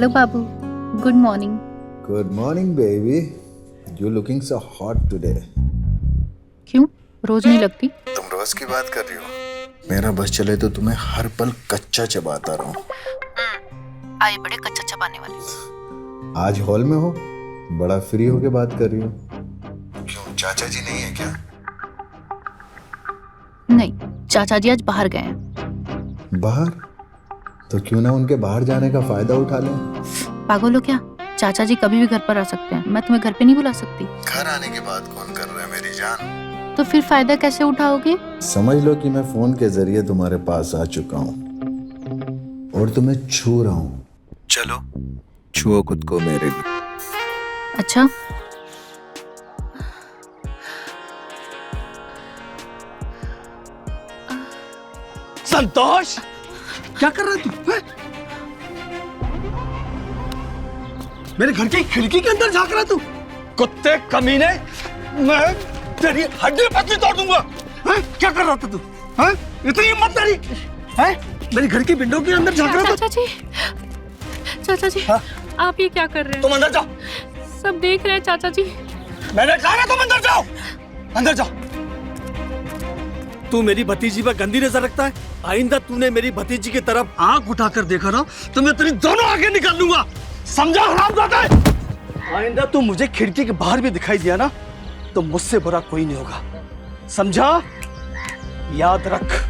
Hello Babu, good morning. Good morning, baby. You're looking so hot today. क्यों, रोज नहीं लगती? तुम रोज की बात कर रही हो? मेरा बस चले तो तुम्हें हर पल कच्चा चबाता रहूं। आए बड़े कच्चा चबाने वाले। आज हॉल में हो, बड़ा फ्री होके बात कर रही हो। क्यों, चाचा जी नहीं है क्या? नहीं, चाचा जी आज बाहर गए हैं। बाहर? तो क्यों ना उनके बाहर जाने का फायदा उठा लें। पागल हो क्या? चाचा जी कभी भी घर पर आ सकते हैं, मैं तुम्हें घर पे नहीं बुला सकती। घर आने की बात कौन कर रहा है मेरी जान? तो फिर फायदा कैसे उठाओगे? समझ लो कि मैं फोन के जरिए तुम्हारे पास आ चुका हूँ और तुम्हें छू रहा हूँ। चलो छुओ खुद को मेरे लिए। अच्छा, संतोष, क्या कर रहा है तू? मेरे घर की खिड़की के अंदर झांक रहा तू? कुत्ते कमीने, मैं तेरी हड्डी पसली तोड़ दूंगा। क्या कर रहा था तू? इतनी हिम्मत तेरी? मेरी घर की विंडो के अंदर झांक रहा था? चाचा जी, आप ये क्या कर रहे हैं? तुम अंदर जाओ। सब देख रहे हैं चाचा जी। मैंने कहा ना तुम अंदर जाओ, अंदर जाओ। तू मेरी भतीजी पर गंदी नजर रखता है। आइंदा तूने मेरी भतीजी की तरफ आंख उठाकर देखा ना तो मैं तेरी दोनों आंखें निकाल लूंगा। समझा हरामजादा? आइंदा तू मुझे खिड़की के बाहर भी दिखाई दिया ना तो मुझसे बुरा कोई नहीं होगा, समझा? याद रख।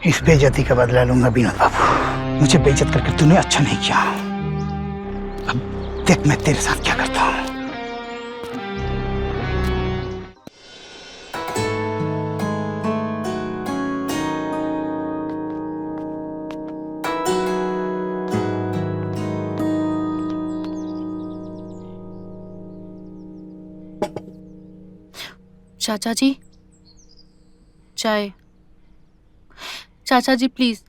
इस बेइज्जती का बदला लूंगा विनोद बाबू। मुझे बेइज्जत करके तूने अच्छा नहीं किया। अब देख मैं तेरे साथ क्या करता हूं। चाचा जी, चाय। चाचा जी प्लीज,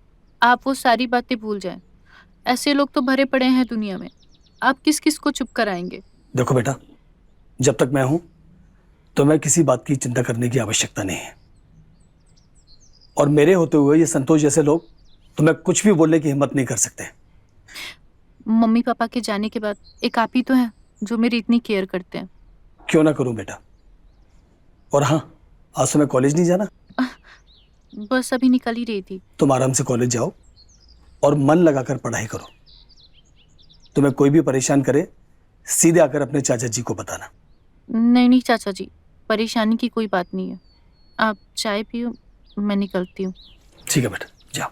आप वो सारी बातें भूल जाएं। ऐसे लोग तो भरे पड़े हैं दुनिया में, आप किस किस को चुप कराएंगे? देखो बेटा, जब तक मैं हूं तो मैं किसी बात की चिंता करने की आवश्यकता नहीं है। और मेरे होते हुए ये संतोष जैसे लोग तुम्हें कुछ भी बोलने की हिम्मत नहीं कर सकते। मम्मी पापा के जाने के बाद एक आप ही तो हैं जो मेरी इतनी केयर करते हैं। क्यों ना करूं बेटा। और हाँ, आज तुम्हें कॉलेज नहीं जाना? बस अभी निकल ही रही थी। तुम आराम से कॉलेज जाओ और मन लगाकर पढ़ाई करो। तुम्हें कोई भी परेशान करे सीधे आकर अपने चाचा जी को बताना। नहीं नहीं चाचा जी, परेशानी की कोई बात नहीं है। आप चाय पियो, मैं निकलती हूँ। ठीक है बेटा, जाओ।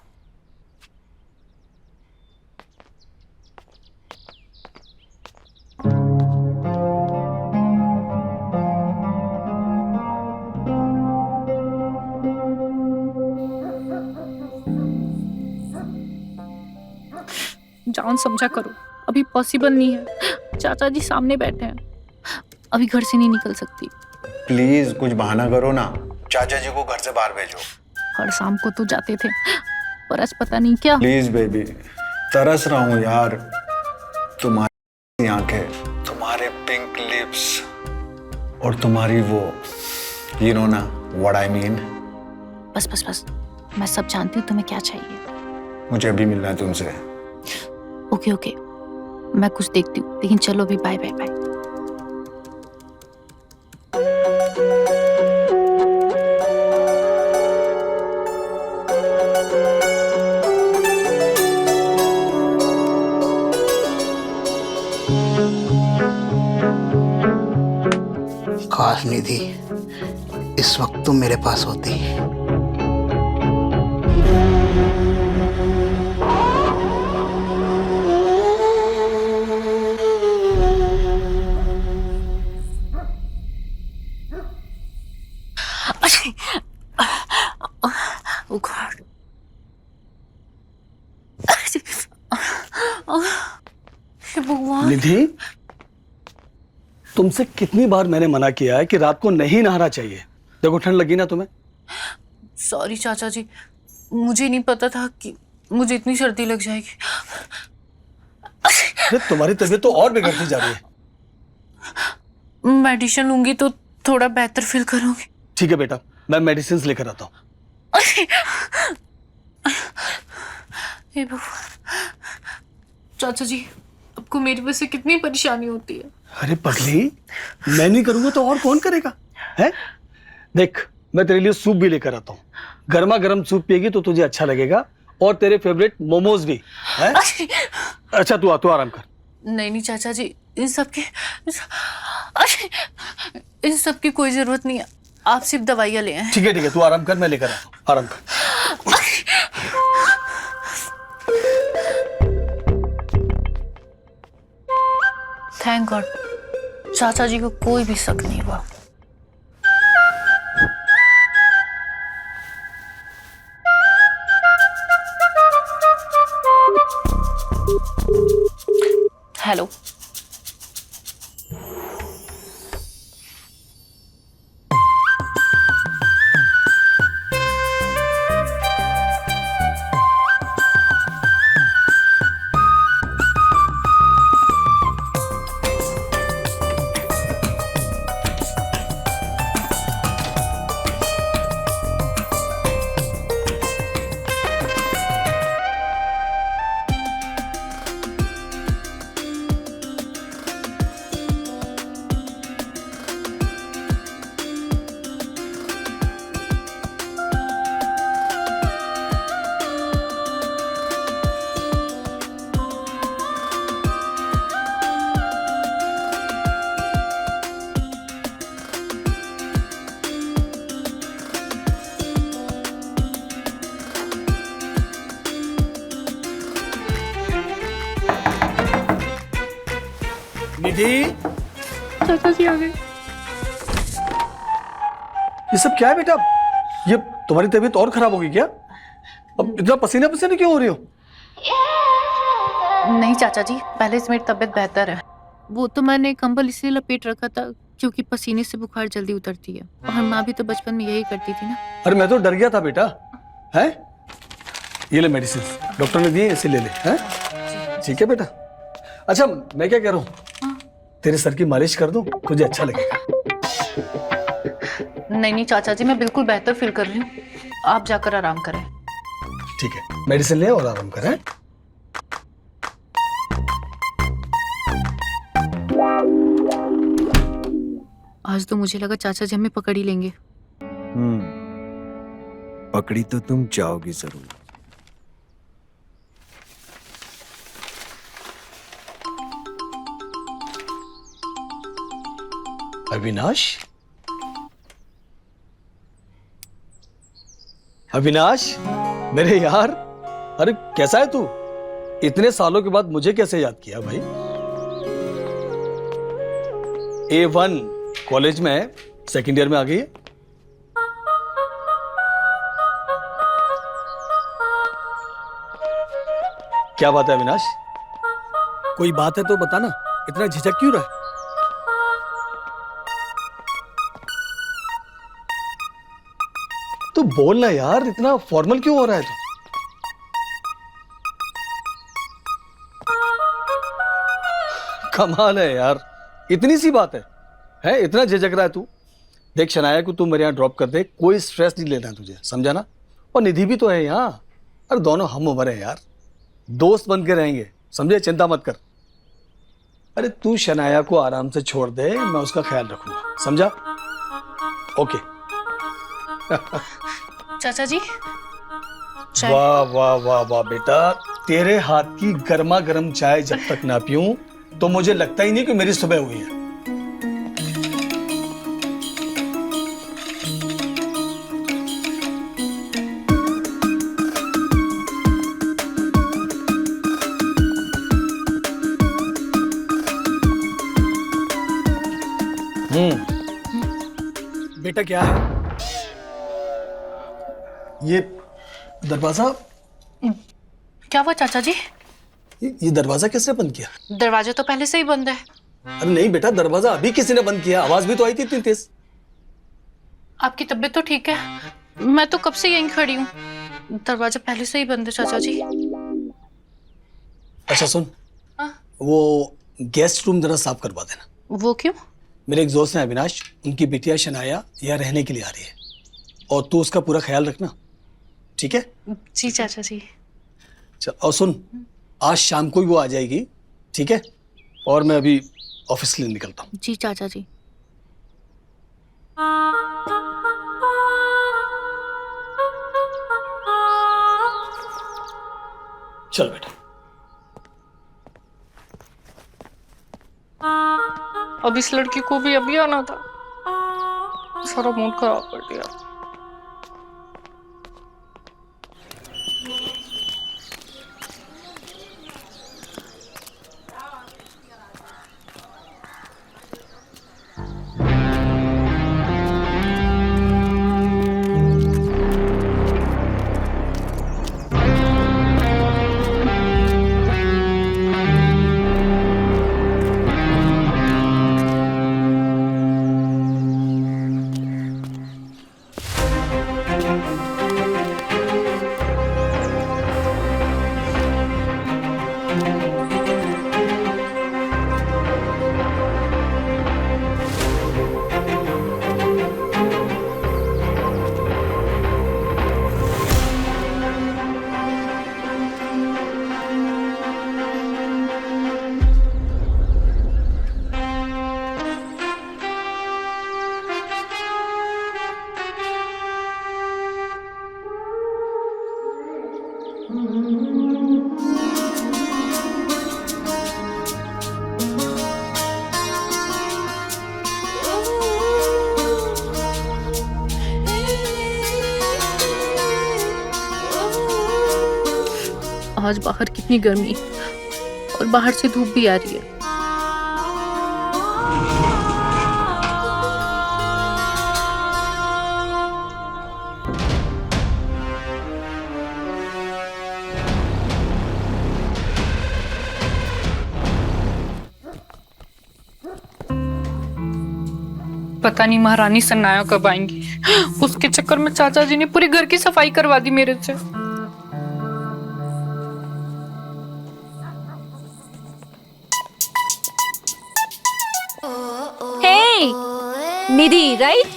जान समझा करो, अभी पॉसिबल नहीं है। चाचा जी सामने बैठे हैं, अभी घर से नहीं निकल सकती। प्लीज कुछ बहाना करो ना, चाचा जी को घर से बाहर भेजो। हर शाम को तो जाते थे, पर आज पता नहीं क्या। प्लीज बेबी, तरस रहा हूँ यार। तुम्हारी आंखें, तुम्हारे पिंक लिप्स और तुम्हारी वो, यू नो ना व्हाट आई मीन। बस बस बस, मैं सब जानती हूँ तुम्हें क्या चाहिए। मुझे अभी मिलना है तुमसे। ओके ओके, मैं कुछ देखती हूँ, लेकिन चलो अभी बाय बाय बाय। काश निधि इस वक्त तुम मेरे पास होती। Oh God. भगवान। निधि, तुमसे कितनी बार मैंने मना किया है कि रात को नहीं नहाना चाहिए। देखो ठंड लगी ना तुम्हें। सॉरी चाचा जी, मुझे नहीं पता था कि मुझे इतनी सर्दी लग जाएगी। अरे तुम्हारी तबीयत तो और बिगड़ती जा रही है। मेडिसिन लूंगी तो थोड़ा बेहतर फील करूंगी। ठीक है बेटा, मैं मेडिसिन लेकर आता हूँ। हे भगवान, चाचा जी आपको मेरी वजह से कितनी परेशानी होती है। अरे पगली, मैं नहीं करूंगा तो और कौन करेगा? है देख, मैं तेरे लिए सूप भी लेकर आता हूँ। गर्मा गर्म सूप पिएगी तो तुझे अच्छा लगेगा, और तेरे फेवरेट मोमोज भी है। अच्छा तू आराम कर। नहीं चाचा जी, इन सब की कोई जरूरत नहीं है, आप सिर्फ दवाइयाँ ले आए। ठीक है तू आराम कर, मैं लेकर आता हूँ। आराम कर। थैंक गॉड, चाचा जी को कोई भी शक नहीं हुआ। हेलो, निधि, चाचा जी आ गए। ये सब क्या है बेटा? ये तुम्हारी तबीयत और खराब होगी क्या? अब इतना पसीना पसीना क्यों हो रही हो? नहीं चाचा जी, पहले से मेरी तबीयत बेहतर है। वो तो मैंने कंबल इसलिए लपेट रखा था क्योंकि पसीने से बुखार जल्दी उतरती है, और माँ भी तो बचपन में यही करती थी ना। अरे मैं तो डर गया था बेटा। है ये ले मेडिसिन, डॉक्टर ने दिए, इसे ले ले। हैं? ठीक है बेटा। अच्छा मैं क्या कह रहा हूँ, तेरे सर की मालिश कर दूं, तुझे अच्छा लगेगा। नहीं चाचा जी, मैं बिल्कुल बेहतर फील कर रही हूँ, आप जाकर आराम करें। ठीक है, मेडिसिन ले और आराम कर। आज तो मुझे लगा चाचा जी हमें पकड़ ही लेंगे। पकड़ी तो तुम जाओगी जरूर। अविनाश मेरे यार, अरे कैसा है तू? इतने सालों के बाद मुझे कैसे याद किया भाई? A1 कॉलेज में सेकंड ईयर में आ गई है। क्या बात है अविनाश? कोई बात है तो बताना, इतना झिझक क्यों रहा है? तो बोल ना यार, इतना फॉर्मल क्यों हो रहा है तू? कमाल है यार, इतनी सी बात है इतना झिझक रहा है तू? देख शनाया को तू मेरे यहाँ ड्रॉप कर दे, कोई स्ट्रेस नहीं लेना है तुझे, समझा ना? और निधि भी तो है यहाँ, अरे दोनों हम उम्र है यार, दोस्त बन के रहेंगे, समझे? चिंता मत कर। अरे तू शनाया को आराम से छोड़ दे, मैं उसका ख्याल रखूंगा, समझा? ओके। चाचा जी वाह वाह वाह वाह बेटा, तेरे हाथ की गर्मा गर्म चाय जब तक ना पीऊं तो मुझे लगता ही नहीं कि मेरी सुबह हुई है। बेटा क्या है ये दरवाजा? क्या हुआ चाचा जी? ये दरवाजा किसने बंद किया? दरवाजा तो पहले से ही बंद है। अरे नहीं बेटा, दरवाजा अभी किसी ने बंद किया, आवाज भी तो आई थी इतनी तेज। आपकी तबीयत तो ठीक है, मैं तो कब से यहीं खड़ी हूँ, दरवाजा पहले से ही बंद है चाचा जी। अच्छा सुन, हाँ? वो गेस्ट रूम जरा साफ करवा देना। वो क्यों? मेरे एक दोस्त है अविनाश, उनकी बिटिया शनाया यहाँ रहने के लिए आ रही है, और तू उसका पूरा ख्याल रखना, ठीक है? जी चाचा जी। चल, और सुन, आज शाम को ही वो आ जाएगी, ठीक है? और मैं अभी ऑफिस के लिए निकलता हूँ। जी चाचा जी। चल बेटा। अब इस लड़की को भी अभी आना था, सारा मूड खराब कर दिया। आज बाहर कितनी गर्मी और बाहर से धूप भी आ रही है। पता नहीं महारानी सन्नाया कब आएंगी। उसके चक्कर में चाचा जी ने पूरे घर की सफाई करवा दी मेरे से। Hey, Nidhi, right?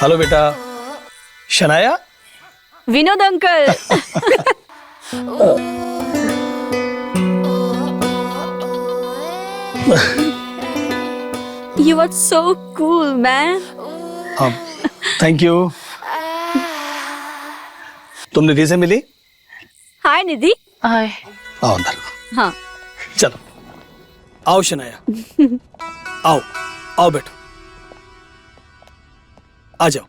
हेलो बेटा। Shanaya? Vinod uncle. You are so cool, man. Thank you. तुम निधि से मिली? Hi, निधि। आए। आओ अंदर। हाँ। चलो, आओ शनाया। आओ, आओ बैठो। आ जाओ।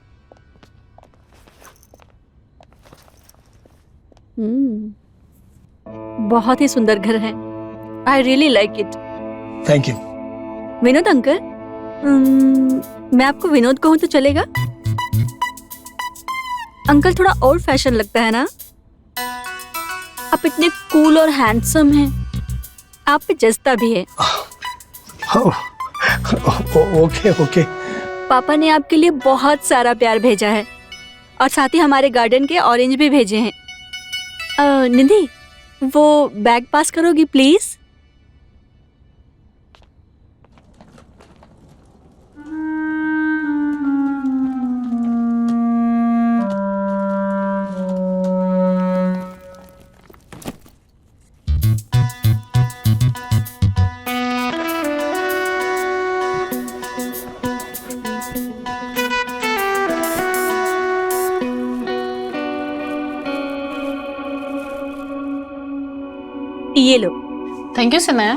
बहुत ही सुंदर घर है। I really like it. Thank you. Vinod uncle, मैं आपको विनोद कहूँ तो चलेगा? अंकल थोड़ा ओल्ड फैशन लगता है ना? आप इतने कूल और हैंडसम हैं। आप पे जचता भी है। Okay okay. पापा ने आपके लिए बहुत सारा प्यार भेजा है और साथ ही हमारे गार्डन के ऑरेंज भी भेजे हैं। निधि, वो बैग पास करोगी प्लीज? ये लो। Thank you Sanaya.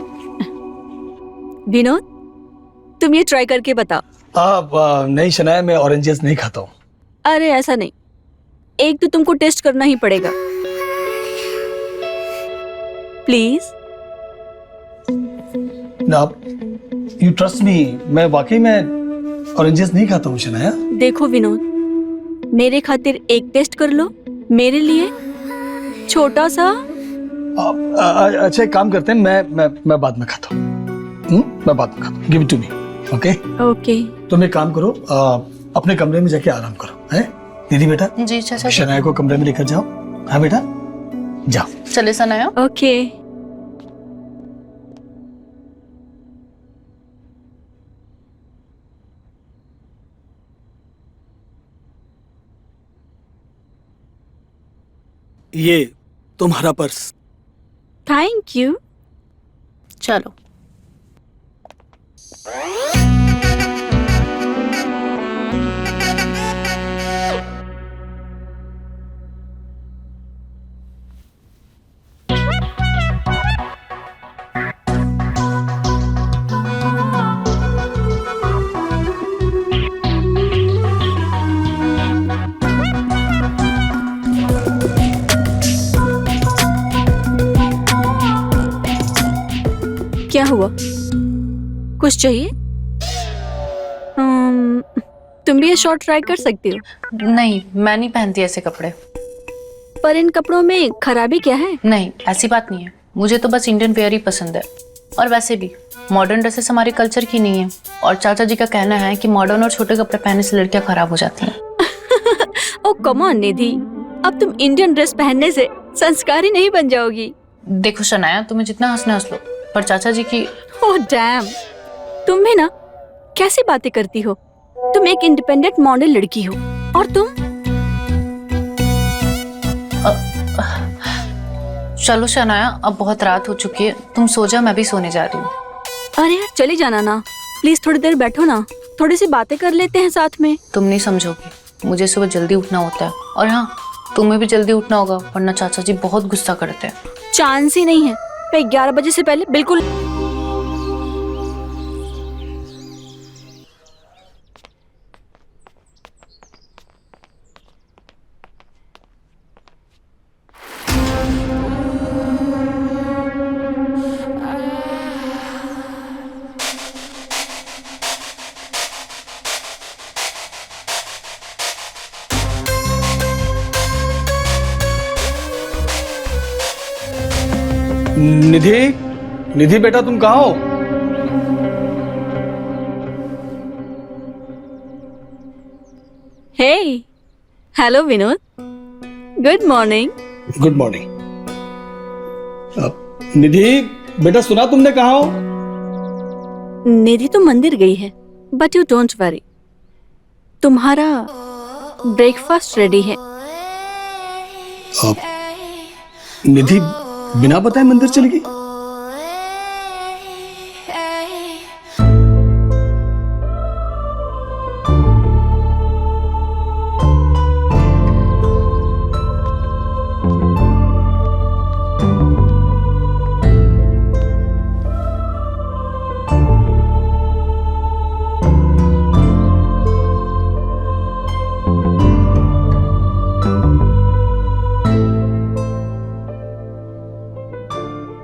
विनोद, तुम ये ट्राई करके बताओ। नहीं शनाया, मैं ऑरेंजेस नहीं खाता हूँ। अरे ऐसा नहीं, एक तो तुमको टेस्ट करना ही पड़ेगा। प्लीज। ना, यू ट्रस्ट मी, मैं वाकई में ऑरेंजेस नहीं खाता हूँ शनाया। देखो विनोद, मेरे खातिर एक टेस्ट कर लो, मेरे लिए छोटा सा। अच्छा एक काम करते हैं, मैं बाद में खाता हूँ। मैं बाद में खाता हूँ। Give it to me. Okay okay. तुम एक काम करो, अपने कमरे में जाके आराम करो। है दीदी बेटा? जी चाचा जी। शनाया को कमरे में लेकर जाओ। हाँ बेटा जाओ। चले सनाया। ओके। ये तुम्हारा पर्स। Thank you. चलो। क्या हुआ? कुछ चाहिए? तुम भी ये शॉर्ट ट्राई कर सकती हो, नहीं, मैं नहीं पहनती ऐसे कपड़े। पर इन कपड़ों में खराबी क्या है? नहीं, ऐसी बात नहीं है। मुझे तो बस इंडियन वेयर ही पसंद है। और वैसे भी मॉडर्न ड्रेसेस हमारे कल्चर की नहीं है। और चाचा जी का कहना है कि मॉडर्न और छोटे कपड़े पहनने से लड़कियां खराब हो जाती हैं। ओ कम ऑन निधि, अब तुम इंडियन ड्रेस पहनने से संस्कारी नहीं बन जाओगी। देखो शनाया, तुम्हें जितना हंसना हंस लो, पर चाचा जी की। ओह डैम, तुम भी ना कैसी बातें करती हो? तुम एक इंडिपेंडेंट मॉडल लड़की हो और तुम। चलो शनाया, अब बहुत रात हो चुकी है, तुम सो जा, मैं भी सोने जा रही हूँ। अरे यार चली जाना ना, प्लीज थोड़ी देर बैठो ना, थोड़ी सी बातें कर लेते हैं साथ में। तुम नहीं समझोगी, मुझे सुबह जल्दी उठना होता है। और हाँ, तुम्हें भी जल्दी उठना होगा, वरना चाचा जी बहुत गुस्सा करते हैं। चांस ही नहीं है, मैं 11 बजे से पहले बिल्कुल। निधि, निधि बेटा तुम कहाँ हो? Hey, hello Vinod, good morning. Good morning. Nidhi बेटा सुना तुमने, कहाँ हो? निधि तो मंदिर गई है, बट यू डोंट वरी, तुम्हारा ब्रेकफास्ट रेडी है। निधि बिना बताए मंदिर चली गई?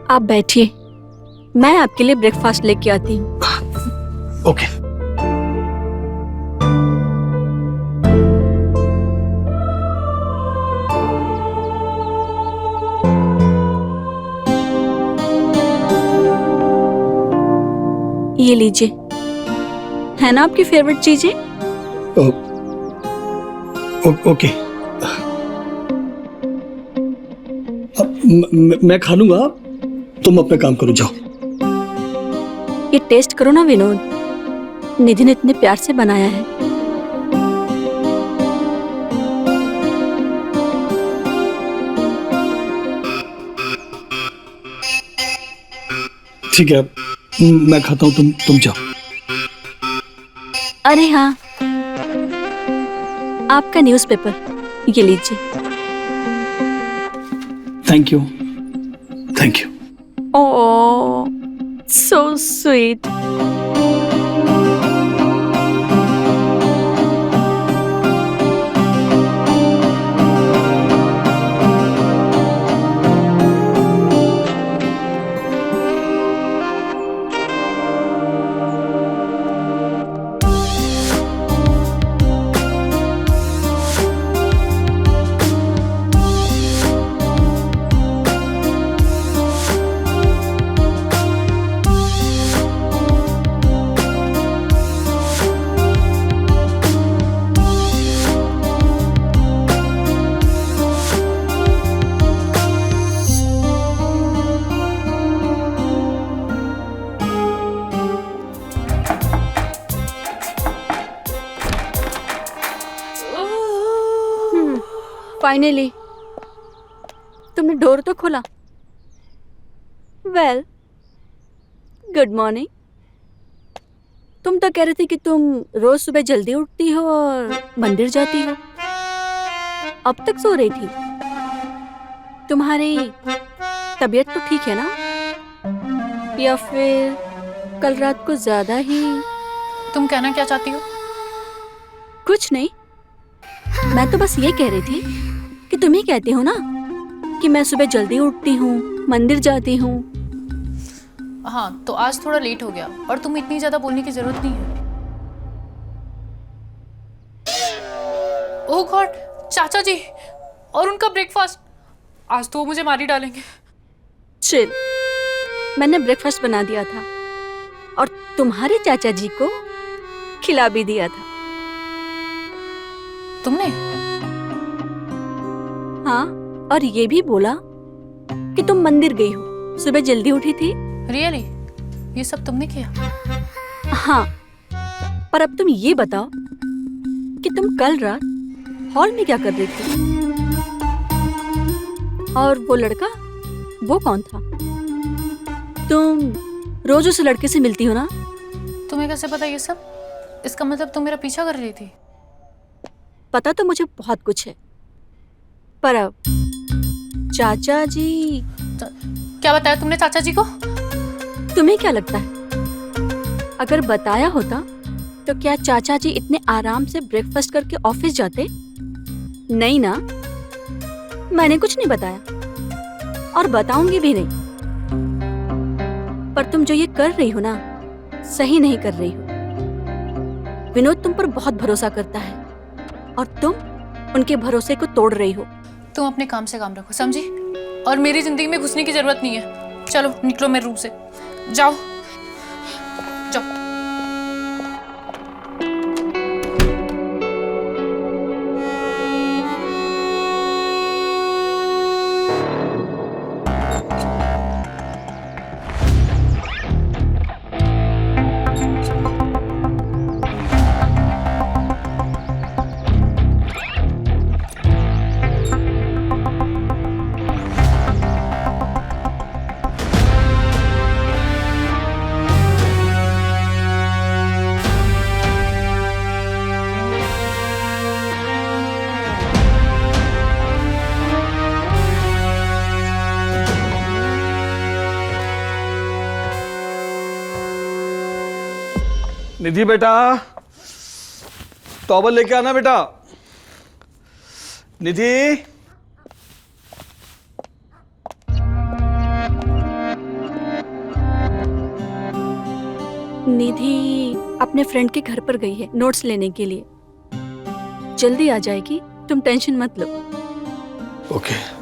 आप बैठिए, मैं आपके लिए ब्रेकफास्ट लेके आती हूँ। ओके। ये लीजिए, है ना आपकी फेवरेट चीजें? ओके। मैं खा लूंगा, तुम अपना काम करो, जाओ। ये टेस्ट करो ना विनोद, निधि ने इतने प्यार से बनाया है। ठीक है, मैं खाता हूँ, तुम जाओ। अरे हाँ, आपका न्यूज़पेपर, ये लीजिए। Thank you, thank you. Oh, so sweet. Finally तुमने डोर तो खोला। Well, good morning. तुम तो कह रही थी कि तुम रोज सुबह जल्दी उठती हो और मंदिर जाती हो। अब तक सो रही थी। तुम्हारी तबीयत तो ठीक है ना? या फिर कल रात को ज्यादा ही? तुम कहना क्या चाहती हो? कुछ नहीं, मैं तो बस ये कह रही थी कि तुम ही कहती हो ना कि मैं सुबह जल्दी उठती हूँ, मंदिर जाती हूँ। हाँ, तो आज थोड़ा लेट हो गया और तुम इतनी ज्यादा बोलने की जरूरत नहीं है। ओह गॉड, चाचा जी और उनका ब्रेकफास्ट। आज तो वो मुझे मार ही डालेंगे। चिल, मैंने ब्रेकफास्ट बना दिया था और तुम्हारे चाचा जी को खिला भी दिया था। तुमने? हाँ, और ये भी बोला कि तुम मंदिर गई हो, सुबह जल्दी उठी थी। रियली? ये सब तुमने किया? हाँ, पर अब तुम ये बताओ कि तुम कल रात हॉल में क्या कर रही थी? और वो लड़का, वो कौन था? तुम रोज उस लड़के से मिलती हो ना? तुम्हें कैसे पता ये सब? इसका मतलब तुम मेरा पीछा कर रही थी? पता तो मुझे बहुत कुछ है, पर अब चाचा जी। क्या बताया तुमने चाचा जी को? तुम्हें क्या लगता है, अगर बताया होता तो क्या चाचा जी इतने आराम से ब्रेकफास्ट करके ऑफिस जाते? नहीं ना, मैंने कुछ नहीं बताया और बताऊंगी भी नहीं। पर तुम जो ये कर रही हो ना, सही नहीं कर रही हो। विनोद तुम पर बहुत भरोसा करता है और तुम उनके भरोसे को तोड़ रही हो। तुम अपने काम से काम रखो, समझी? और मेरी जिंदगी में घुसने की जरूरत नहीं है। चलो निकलो मेरे रूम से, जाओ जाओ। निधि बेटा, टॉवल लेके आना बेटा। निधि, निधि अपने फ्रेंड के घर पर गई है नोट्स लेने के लिए। जल्दी आ जाएगी, तुम टेंशन मत लो। ओके।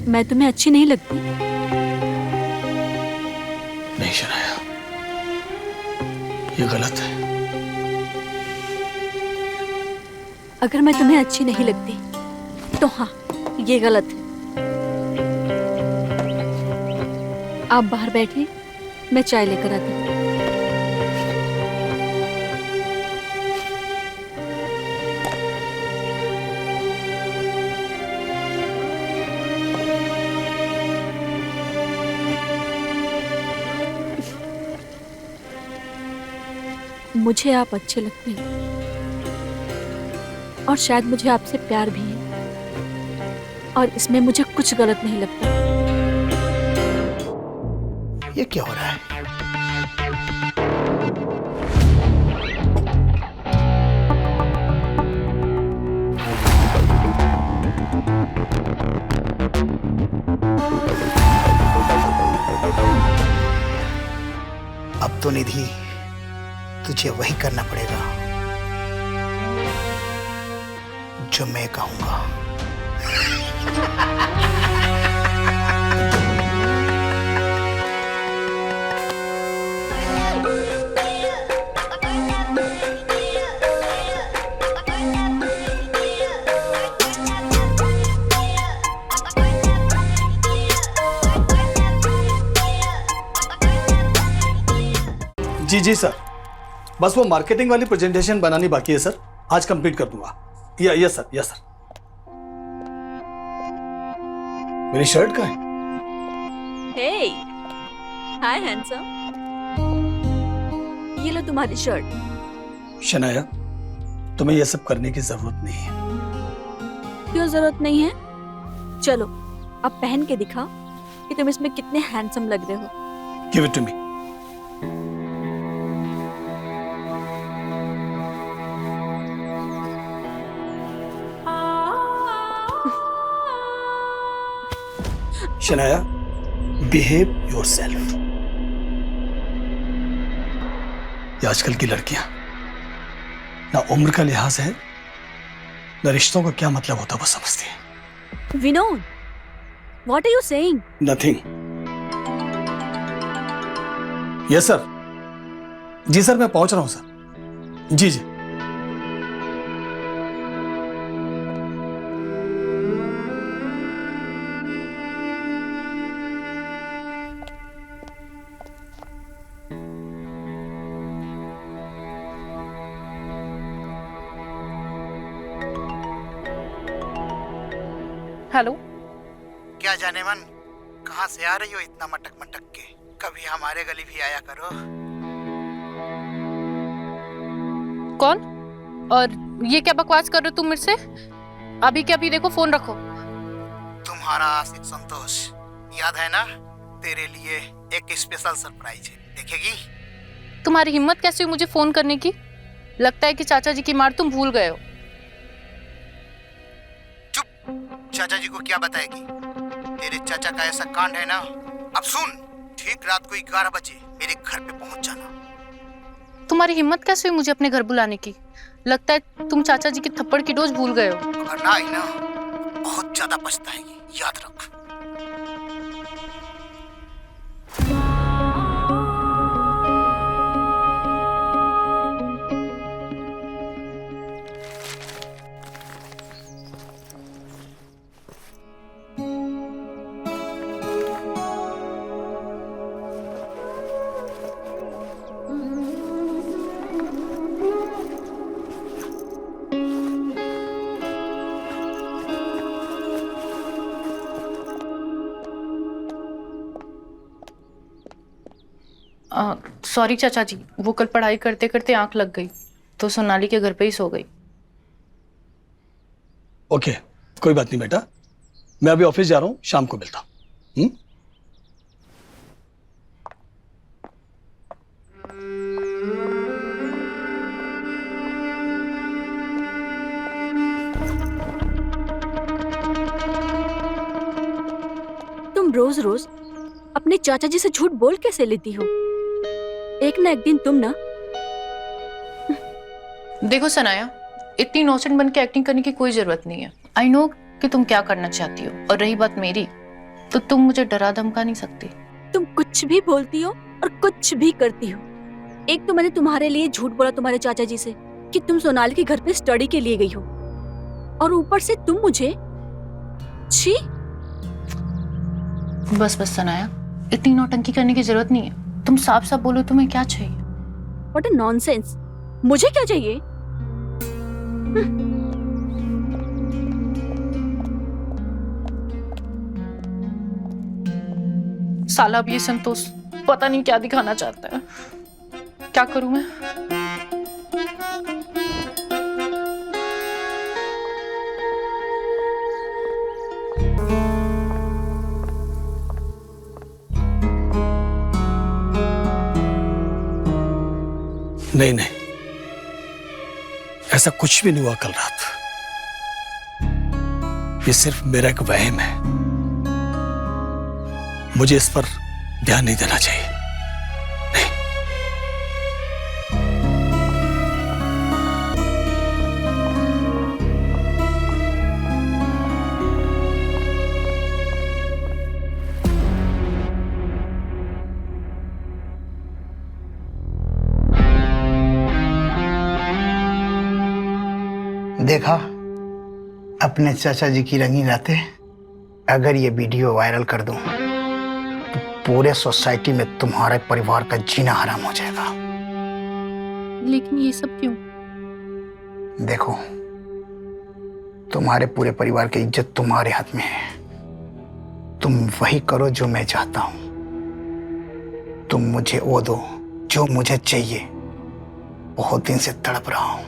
मैं तुम्हें अच्छी नहीं लगती? नहीं शनाया, ये गलत है। अगर मैं तुम्हें अच्छी नहीं लगती तो हाँ, ये गलत है। आप बाहर बैठिए, मैं चाय लेकर आती हूँ। मुझे आप अच्छे लगते हैं और शायद मुझे आपसे प्यार भी है, और इसमें मुझे कुछ गलत नहीं लगता। ये क्या हो रहा है? अब तो निधि तुझे वही करना पड़ेगा जो मैं कहूंगा। जी सर, बस वो मार्केटिंग वाली प्रेजेंटेशन बनानी बाकी है सर, आज कंप्लीट कर दूंगा। Yes sir. मेरी शर्ट कहाँ है? हे, हाय हैंडसम, ये लो तुम्हारी शर्ट। शनाया, तुम्हें यह सब करने की जरूरत नहीं है। क्यों जरूरत नहीं है? चलो अब पहन के दिखाओ कि तुम इसमें कितने हैंडसम लग रहे हो। Give it to me. Shanaya, behave yourself. ये आजकल की लड़कियां ना उम्र का लिहाज है, ना रिश्तों का क्या मतलब होता वो समझती है। Vinod, what are you saying? Nothing. Yes sir. जी सर, मैं पहुंच रहा हूं सर। जी। हेलो। क्या जाने मन, कहाँ से आ रही हो इतना मटक मटक के? कभी हमारे गली भी आया करो। कौन? और ये क्या बकवास कर रहे हो तुम मेरे से? अभी के अभी देखो, फोन रखो। तुम्हारा आशिक संतोष याद है ना? तेरे लिए एक स्पेशल सरप्राइज है, देखेगी? तुम्हारी हिम्मत कैसे हुई मुझे फोन करने की? लगता है कि चाचा जी की मार तुम भूल गए हो। चाचा जी को क्या बताएगी? तेरे चाचा का ऐसा कांड है ना। अब सुन, ठीक रात को 11 बजे मेरे घर पे पहुंच जाना। तुम्हारी हिम्मत कैसे हुई मुझे अपने घर बुलाने की? लगता है तुम चाचा जी के थप्पड़ की डोज भूल गए हो। अगर ना आई ना, बहुत ज्यादा पछताएगी, याद रख। सॉरी चाचा जी, वो कल पढ़ाई करते करते आंख लग गई तो सोनाली के घर पे ही सो गई। ओके, कोई बात नहीं बेटा, मैं अभी ऑफिस जा रहा हूँ, शाम को मिलता हूँ। तुम रोज रोज अपने चाचा जी से झूठ बोल कैसे लेती हो? एक ना एक दिन तुम ना। देखो सनाया, इतनी इनोसेंट बन के एक्टिंग करने की कोई जरूरत नहीं है। आई नो कि तुम क्या करना चाहती हो, और रही बात मेरी, तो तुम मुझे डरा धमका नहीं सकती। तुम कुछ भी बोलती हो और कुछ भी करती हो। एक तो मैंने तुम्हारे लिए झूठ बोला तुम्हारे चाचा जी से कि तुम सोनाली के घर पे स्टडी के लिए गई हो, और ऊपर से तुम मुझे छी। बस बस सनाया, इतनी नौटंकी करने की जरूरत नहीं है। तुम साफ साफ बोलो तुम्हें क्या चाहिए। What a nonsense. मुझे क्या चाहिए? साला अब ये संतोष पता नहीं क्या दिखाना चाहता है। क्या करूं मैं? नहीं नहीं, ऐसा कुछ भी नहीं हुआ कल रात। ये सिर्फ मेरा एक वहम है। मुझे इस पर ध्यान नहीं देना चाहिए। नहीं। देखा अपने चाचा जी की रंगीन रातें। अगर ये वीडियो वायरल कर दूं तो पूरे सोसाइटी में तुम्हारे परिवार का जीना हराम हो जाएगा। लेकिन ये सब क्यों? देखो, तुम्हारे पूरे परिवार की इज्जत तुम्हारे हाथ में है। तुम वही करो जो मैं चाहता हूं। तुम मुझे वो दो जो मुझे चाहिए। बहुत दिन से तड़प रहा हूं।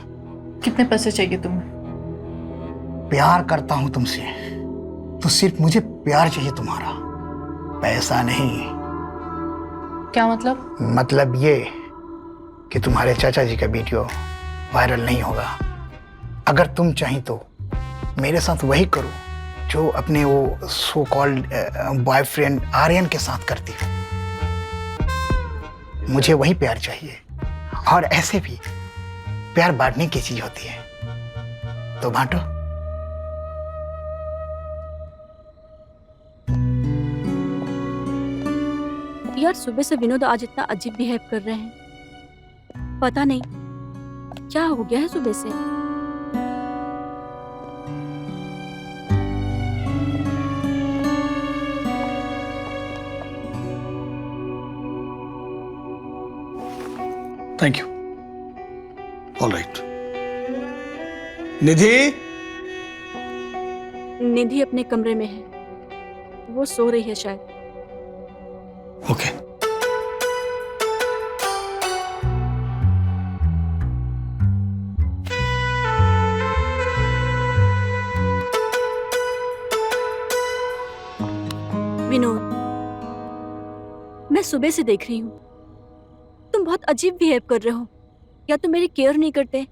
कितने पैसे चाहिए तुम्हें? प्यार करता हूं तुमसे, तो सिर्फ मुझे प्यार चाहिए तुम्हारा, पैसा नहीं। क्या मतलब? मतलब ये कि तुम्हारे चाचा जी का वीडियो वायरल नहीं होगा। अगर तुम चाही तो मेरे साथ वही करो जो अपने वो सो कॉल्ड बॉयफ्रेंड आर्यन के साथ करती हो। मुझे वही प्यार चाहिए। और ऐसे भी प्यार बांटने की चीज होती है, तो बांटो। यार, सुबह से विनोद आज इतना अजीब बिहेव कर रहे हैं। पता नहीं क्या हो गया है सुबह से। Thank you. All right. Nidhi. Nidhi अपने कमरे में है, वो सो रही है शायद। ओके। विनोद, मैं सुबह से देख रही हूँ, तुम बहुत अजीब बिहेव कर रहे हो। या तुम मेरी केयर नहीं करते,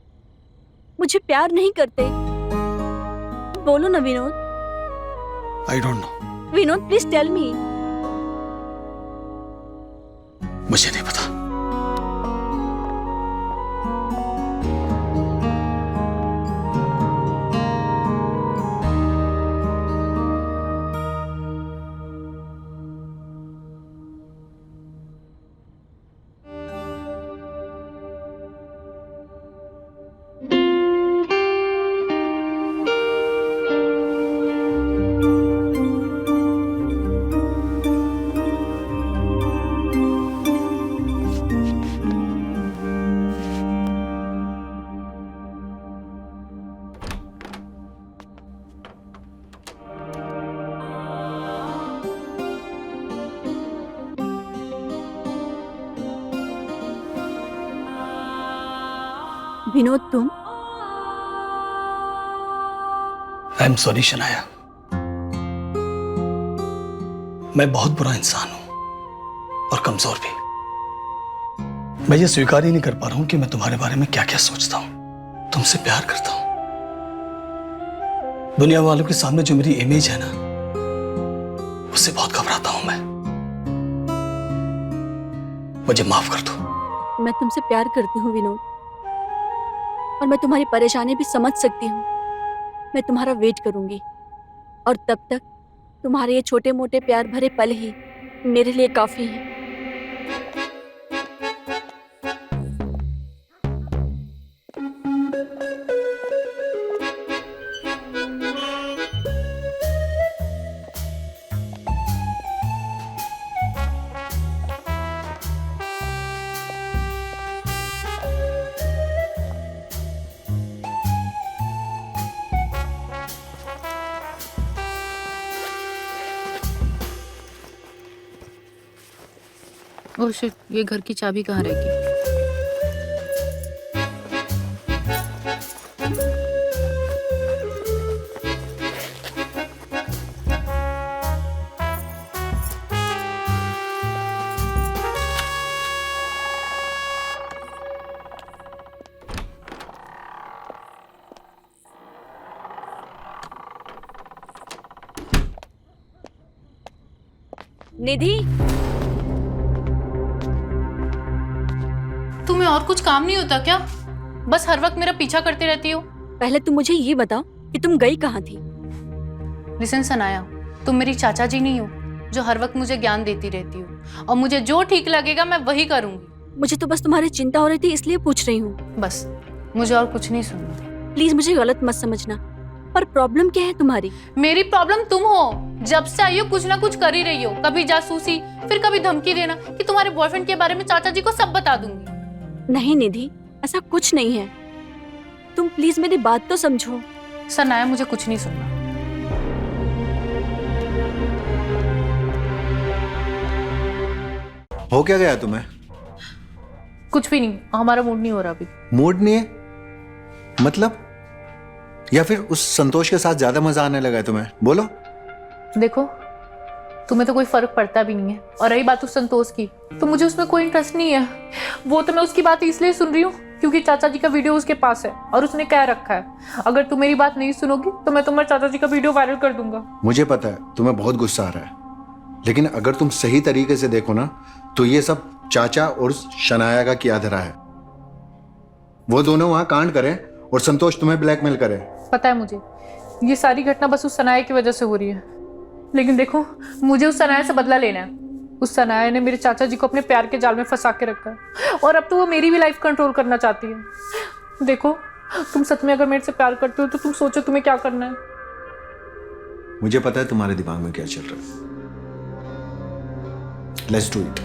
मुझे प्यार नहीं करते? बोलो ना Vinod. I don't know. Vinod, please tell me. मुझे नहीं पता। विनोद, तुम? I am sorry Shanaya. मैं बहुत बुरा इंसान हूं और कमजोर भी। मैं ये स्वीकार ही नहीं कर पा रहा हूं कि मैं तुम्हारे बारे में क्या क्या सोचता हूं। तुमसे प्यार करता हूं। दुनिया वालों के सामने जो मेरी इमेज है ना, उससे बहुत घबराता हूं मैं। मुझे माफ कर दो। मैं तुमसे प्यार करती हूँ विनोद, और मैं तुम्हारी परेशानी भी समझ सकती हूँ। मैं तुम्हारा वेट करूंगी, और तब तक तुम्हारे ये छोटे मोटे प्यार भरे पल ही मेरे लिए काफी हैं। ओह शिट, ये घर की चाबी कहाँ रहेगी? निधि, तुम्हें और कुछ काम नहीं होता क्या? बस हर वक्त मेरा पीछा करते रहती हो। पहले तुम मुझे ये बताओ कि तुम गई कहाँ थी? लिसन सनाया, तुम मेरी चाचा जी नहीं हो जो हर वक्त मुझे ज्ञान देती रहती हो, और मुझे जो ठीक लगेगा मैं वही करूंगी। मुझे तो बस तुम्हारी चिंता हो रही थी इसलिए पूछ रही हूँ। बस, मुझे और कुछ नहीं सुनना। प्लीज मुझे गलत मत समझना, पर प्रॉब्लम क्या है तुम्हारी? मेरी प्रॉब्लम तुम हो। जब से आई हो कुछ ना कुछ कर ही रही हो, कभी जासूसी, फिर कभी धमकी देना कि तुम्हारे बॉयफ्रेंड के बारे में चाचा जी को सब बता दूंगी। नहीं निधि, ऐसा कुछ नहीं है। तुम प्लीज मेरी बात तो समझो। सनाया, मुझे कुछ नहीं सुनना। हो क्या गया तुम्हें? कुछ भी नहीं, हमारा मूड नहीं हो रहा अभी। मूड नहीं है मतलब? या फिर उस संतोष के साथ ज्यादा मजा आने लगा है तुम्हें? बोलो। देखो, तुम्हें तो कोई फर्क पड़ता भी नहीं है, और रही बात उस संतोष की, तो मुझे उसमें कोई इंटरेस्ट नहीं है। वो तो मैं उसकी बात इसलिए सुन रही हूँ क्योंकि चाचा जी का वीडियो उसके पास है और उसने कह रखा है अगर तुम मेरी बात नहीं सुनोगी तो मैं तुम्हारे चाचा जी का वीडियो वायरल कर दूंगा। मुझे पता है तुम्हें बहुत गुस्सा आ रहा है, लेकिन अगर तुम सही तरीके से देखो ना तो ये सब चाचा और शनाया का किया धरा है। वो दोनों वहां कांड करें और संतोष तुम्हें ब्लैकमेल करे। पता है मुझे, ये सारी घटना बस उस सनाया की वजह से हो रही है, लेकिन देखो, मुझे उस सनाया से बदला लेना है। उस सनाया ने मेरे चाचा जी को अपने प्यार के जाल में फंसा के रखा है, और अब तो वो मेरी भी लाइफ कंट्रोल करना चाहती है। देखो, तुम सच में अगर मेरे से प्यार करते हो तो तुम सोचो तुम्हें क्या करना है। मुझे पता है तुम्हारे दिमाग में क्या चल रहा है। Let's do it.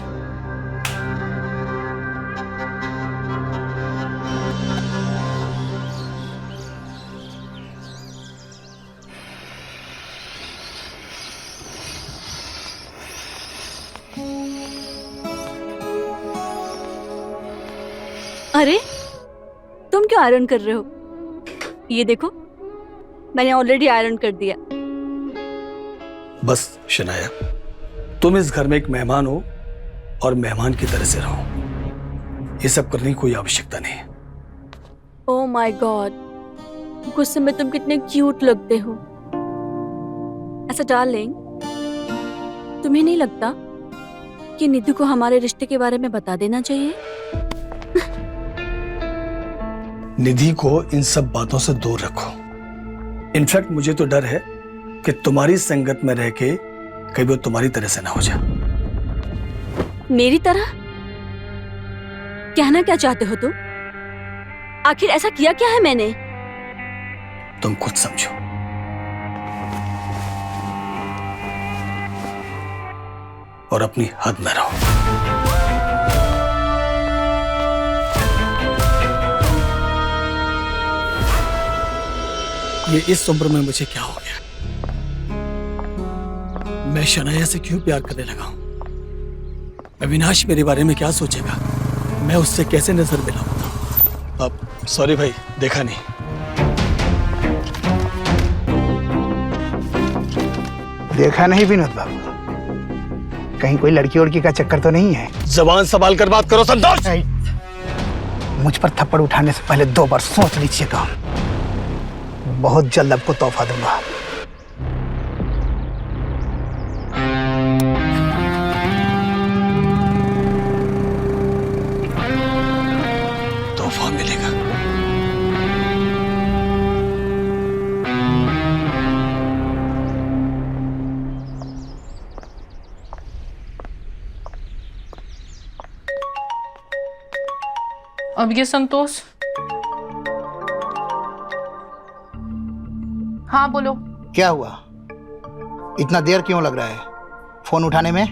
अरे, तुम क्यों आयरन कर रहे हो? ये देखो, मैंने ऑलरेडी आयरन कर दिया। बस शनाया, तुम इस घर में एक मेहमान हो और मेहमान की तरह से रहो। ये सब करने की कोई आवश्यकता नहीं है। ओह माय गॉड, गुस्से में तुम कितने क्यूट लगते हो। ऐसा डार्लिंग, तुम्हें नहीं लगता कि निधि को हमारे रिश्ते के बारे में बता देना चाहिए? निधि को इन सब बातों से दूर रखो। इनफैक्ट मुझे तो डर है कि तुम्हारी संगत में रह के कहीं वो तुम्हारी तरह से ना हो जाए। मेरी तरह? कहना क्या चाहते हो तुम? आखिर ऐसा किया क्या है मैंने? तुम खुद समझो। और अपनी हद में रहो। ये इस उम्र में मुझे क्या हो गया? मैं शनाया से क्यों प्यार करने लगा हूं? अविनाश मेरे बारे में क्या सोचेगा? मैं उससे कैसे नजर मिलाऊंगा? अब सॉरी भाई, देखा नहीं। देखा नहीं विनोद बाबू, कहीं कोई लड़की उड़की का चक्कर तो नहीं है? जबान संभाल कर बात करो संतोष। मुझ पर थप्पड़ उठाने से पहले 2 बार सोच लीजिएगा। बहुत जल्द आपको तोहफा दूंगा। तोहफा मिलेगा। अब ये संतोष। हाँ बोलो। क्या हुआ? इतना देर क्यों लग रहा है फोन उठाने में?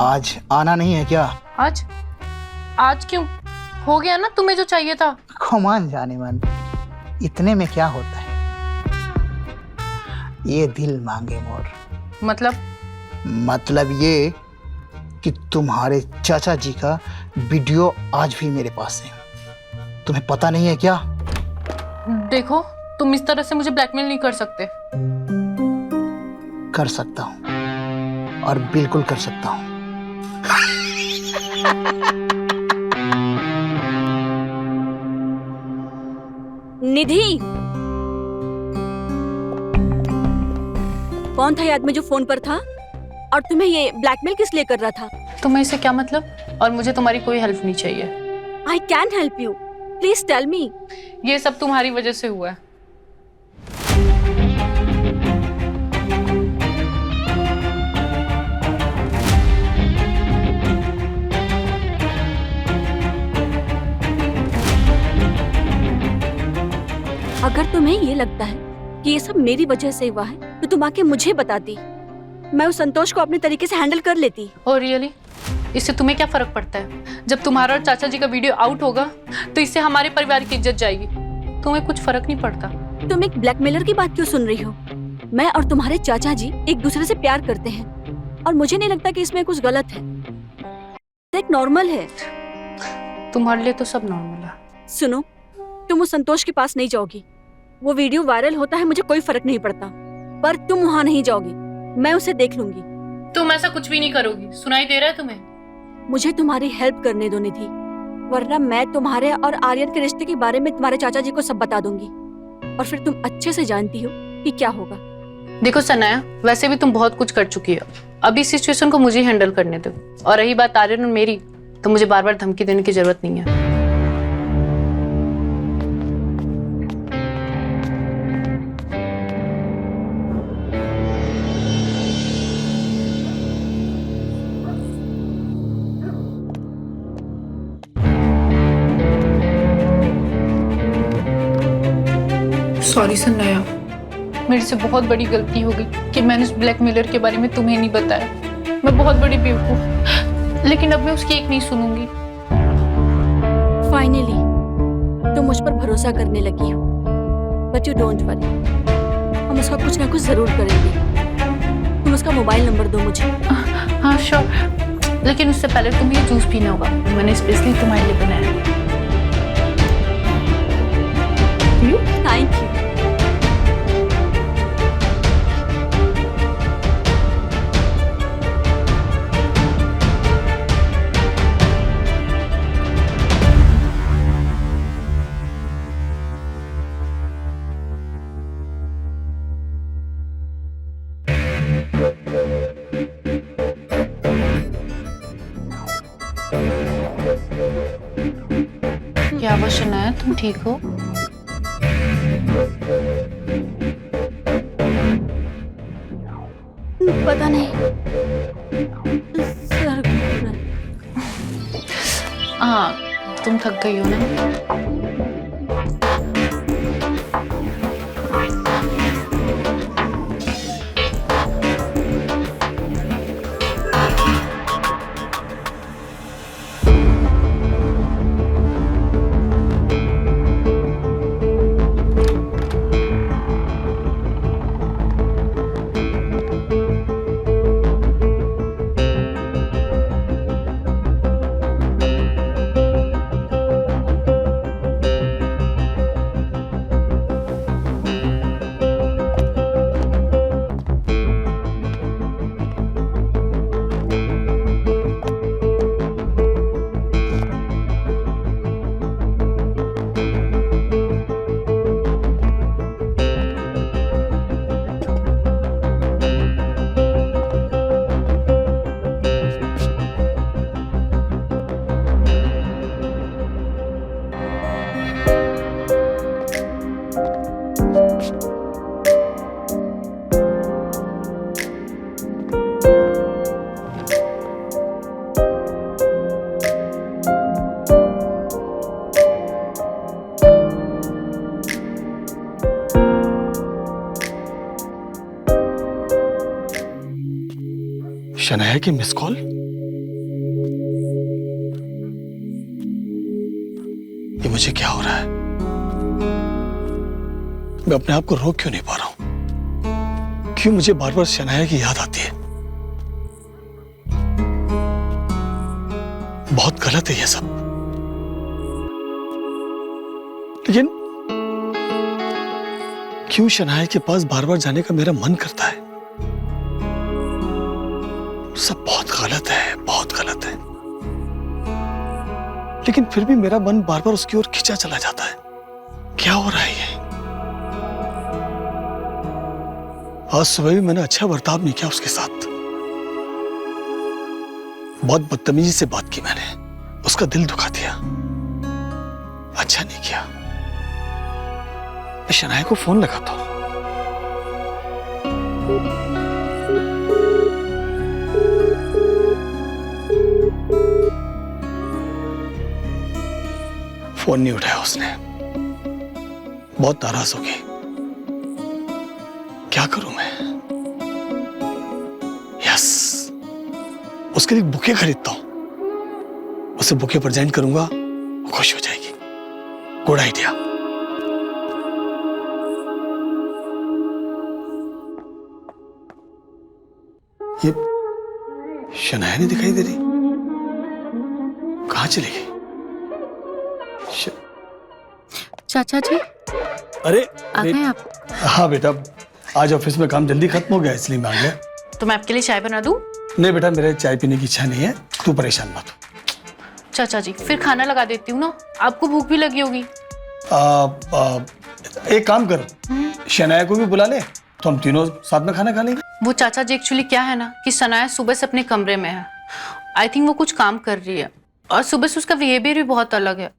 आज आना नहीं है क्या? आज क्यों? हो गया ना तुम्हें जो चाहिए था। कमान जाने मन, इतने में क्या होता है? ये दिल मांगे मोर। मतलब ये कि तुम्हारे चाचा जी का वीडियो आज भी मेरे पास है। तुम्हें पता नहीं है क्या? देखो, तुम इस तरह से मुझे ब्लैकमेल नहीं कर सकते। कर सकता हूं, और बिल्कुल कर सकता हूं। निधि, कौन था ये आदमी जो फोन पर था? और तुम्हें ये ब्लैकमेल किस लिए कर रहा था? तुम्हें इससे क्या मतलब? और मुझे तुम्हारी कोई हेल्प नहीं चाहिए। I can help you, please tell me. ये सब तुम्हारी वजह से हुआ है। अगर तुम्हें ये लगता है कि ये सब मेरी वजह से हुआ है तो तुम आके मुझे बताती, मैं उस संतोष को अपने तरीके से हैंडल कर लेती। और रियली, इससे तुम्हें क्या फर्क पड़ता है? जब तुम्हारा और चाचा जी का वीडियो आउट होगा तो इससे हमारे परिवार की इज्जत जाएगी। तुम्हें कुछ फर्क नहीं पड़ता। तुम एक ब्लैकमेलर की बात क्यों सुन रही हो? मैं और तुम्हारे चाचा जी एक दूसरे से प्यार करते हैं और मुझे नहीं लगता कि इसमें कुछ गलत है। एक नॉर्मल है। तुम्हारे लिए तो सब नॉर्मल है। सुनो, तुम उस संतोष के पास नहीं जाओगी। वो वीडियो वायरल होता है, मुझे कोई फर्क नहीं पड़ता, पर तुम वहां नहीं जाओगी। मैं उसे देख लूंगी। तुम ऐसा कुछ भी नहीं करोगी। सुनाई दे रहा है तुम्हें? मुझे तुम्हारी हेल्प करने दो निधि, वरना मैं तुम्हारे और आर्यन के रिश्ते के बारे में तुम्हारे चाचा जी को सब बता दूंगी, और फिर तुम अच्छे से जानती हो कि क्या होगा। देखो सनाया, वैसे भी तुम बहुत कुछ कर चुकी हो। अभी सिचुएशन को मुझे हैंडल करने दो। और रही बात आर्यन और मेरी, तो मुझे बार बार धमकी देने की जरूरत नहीं है। सॉरी सनाया, मेरे से बहुत बड़ी गलती हो गई कि मैंने उस ब्लैकमेलर के बारे में तुम्हें नहीं बताया। मैं बहुत बड़ी बेवकूफ, लेकिन अब मैं उसकी एक नहीं सुनूंगी। फाइनली तुम मुझ पर भरोसा करने लगी हो, बट यू डोंट वरी, हम उसका कुछ ना कुछ जरूर करेंगे। तुम उसका मोबाइल नंबर दो मुझे। हाँ श्योर, लेकिन उससे पहले तुम्हें ये जूस पीना होगा। मैंने स्पेशली तुम्हारे लिए बनाया है। Thank you. क्या वो शनाया, तुम ठीक हो? पता नहीं, सर घूम रहा है। हाँ, तुम थक गई हो ना? शनाया की मिस कॉल? ये मुझे क्या हो रहा है? मैं अपने आप को रोक क्यों नहीं पा रहा हूं? क्यों मुझे बार बार शनाया की याद आती है? गलत है ये सब, लेकिन क्यों शनाया के पास बार बार जाने का मेरा मन करता है? सब बहुत गलत है, बहुत गलत है, लेकिन फिर भी मेरा मन बार बार उसकी ओर खिंचा चला जाता है। क्या हो रहा है ये? आज सुबह भी मैंने अच्छा बर्ताव नहीं किया उसके साथ, बहुत बदतमीजी से बात की मैंने, उसका दिल दुखा दिया, अच्छा नहीं किया। मैं शनाया को फोन लगाता हूं। फोन नहीं उठाया उसने, बहुत नाराज हो गई। क्या करूं मैं? यस, उसके लिए बुके खरीदता हूं, उसे बुके प्रेजेंट करूंगा, वो खुश हो जाएगी। Good idea. ये शनाया नहीं दिखाई दे रही, कहां चली गई? चाचा जी अरे आ गए आप? हाँ बेटा, आज ऑफिस में काम जल्दी खत्म हो गया इसलिए मैं आ गया। तो मैं आपके लिए चाय बना दूं? नहीं बेटा, मेरे चाय पीने की इच्छा नहीं है, तू परेशान मत हो। चाचा जी फिर खाना लगा देती हूँ ना, आपको भूख भी लगी होगी। एक काम कर, शनाया को भी बुला ले, तो हम तीनों साथ में खाना खा लेंगे। वो चाचा जी एक्चुअली क्या है ना कि सनाया सुबह से अपने कमरे में है। आई थिंक वो कुछ काम कर रही है और सुबह से उसका बिहेवियर भी बहुत अलग है,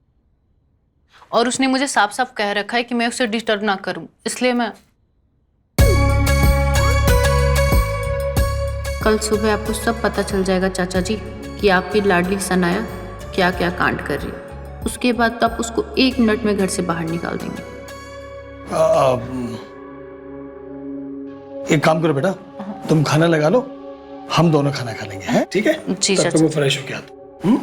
और उसने मुझे साफ साफ कह रखा है कि मैं उसे डिस्टर्ब ना करूं, इसलिए मैं कल सुबह आपको सब पता चल जाएगा चाचा जी कि आपकी लाडली सनाया क्या क्या कांड कर रही है। उसके बाद तो आप उसको 1 मिनट में घर से बाहर निकाल देंगे। एक काम करो बेटा, तुम खाना लगा लो, हम दोनों खाना खा लेंगे, हैं? ठीक है? जी तब चाचा। तक मैं फ्रेश होके आता हूं।